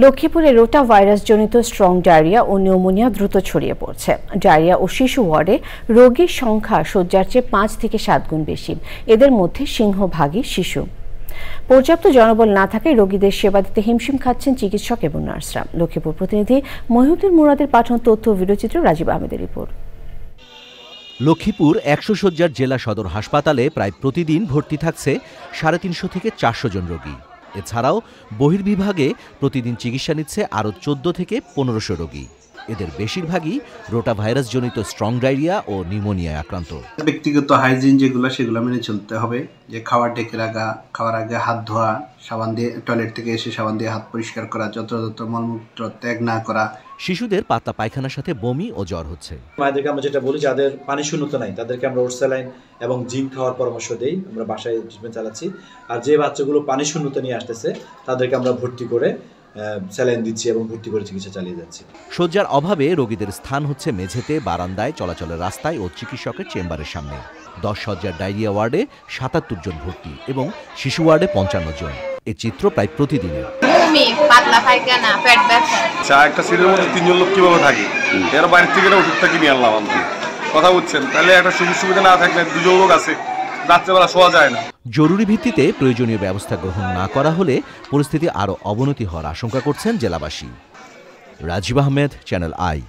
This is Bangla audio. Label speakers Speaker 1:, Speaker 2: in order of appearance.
Speaker 1: লক্ষ্মীপুরে রোটা ভাইরাসজনিত স্ট্রং ডায়রিয়া ও নিউমোনিয়া দ্রুত ছড়িয়ে পড়ছে। ডায়রিয়া ও শিশু ওয়ার্ডে রোগীর সংখ্যা শয্যার চেয়ে 5 থেকে 7 গুণ বেশি। এদের মধ্যে সিংহভাগই শিশু। পর্যাপ্ত জনবল না থাকায় রোগীদের সেবা দিতে হিমশিম খাচ্ছেন চিকিৎসক এবং নার্সরা। লক্ষ্মীপুর প্রতিনিধি মহিউদ্দিন মুরাদের পাঠানো তথ্য ও ভিডিওচিত্র রাজীব আহমেদের রিপোর্ট।
Speaker 2: লক্ষ্মীপুর 100 শয্যার জেলা সদর হাসপাতালে প্রায় প্রতিদিন ভর্তি থাকছে 350 থেকে 400 জন রোগী। এছাড়াও বহির্বিভাগে প্রতিদিন চিকিৎসা নিচ্ছে আরও 14 থেকে 1500 রোগী। এদের বেশিরভাগই রোটা ভাইরাসজনিত স্ট্রং ডায়রিয়া ও নিউমোনিয়ায় আক্রান্ত।
Speaker 3: ব্যক্তিগত হাইজিন সেগুলো মেনে চলতে হবে, যে খাবার ঢেকে রাখা, খাওয়ার আগে হাত ধোয়া, সাবান দিয়ে টয়লেট থেকে এসে সাবান দিয়ে হাত পরিষ্কার করা, যত্র মলমূত্র ত্যাগ না করা।
Speaker 2: শিশুদের পাতলা পায়খানার সাথে বমি ও জ্বর হচ্ছে।
Speaker 4: মায়েদেরকে আমরা যেটা বলি, যাদের পানি শূন্যতা নাই তাদেরকে আমরা ওরসালাইন এবং জিঙ্ক খাওয়ার পরামর্শ দেই। আমরা বাসায় ট্রিটমেন্ট চালাচ্ছি। আর যে বাচ্চাগুলো পানি শূন্যতা নিয়ে আসতেছে তাদেরকে আমরা ভর্তি করে স্যালাইন দিচ্ছি এবং ভর্তি করে চিকিৎসা চালিয়ে যাচ্ছি।
Speaker 2: শয্যার অভাবে রোগীদের স্থান হচ্ছে মেঝেতে, বারান্দায়, চলাচলের রাস্তায় ও চিকিৎসকের চেম্বারের সামনে। 10 শয্যার ডায়রিয়া ওয়ার্ডে 77 জন ভর্তি এবং শিশু ওয়ার্ডে 55 জন। এই চিত্র প্রায় প্রতিদিনের।
Speaker 5: পাতলা পায়খানা, পেট ব্যথা।
Speaker 6: একটা সিটের মধ্যে 3 জন লোক কিভাবে থাকে? এর বাইরে থেকে ওষুধটা কিনে আনলাম আমি। কথা বুঝছেন? তাহলে একটা সুবিধা না থাকলে 2 জন লোক আছে, রাত্রেবেলা শোয়া যায় না।
Speaker 2: জরুরি ভিত্তিতে প্রয়োজনীয় ব্যবস্থা গ্রহণ না করা হলে পরিস্থিতি আরও অবনতি হওয়ার আশঙ্কা করছেন জেলাবাসী। Rajib Ahmed, Channel I.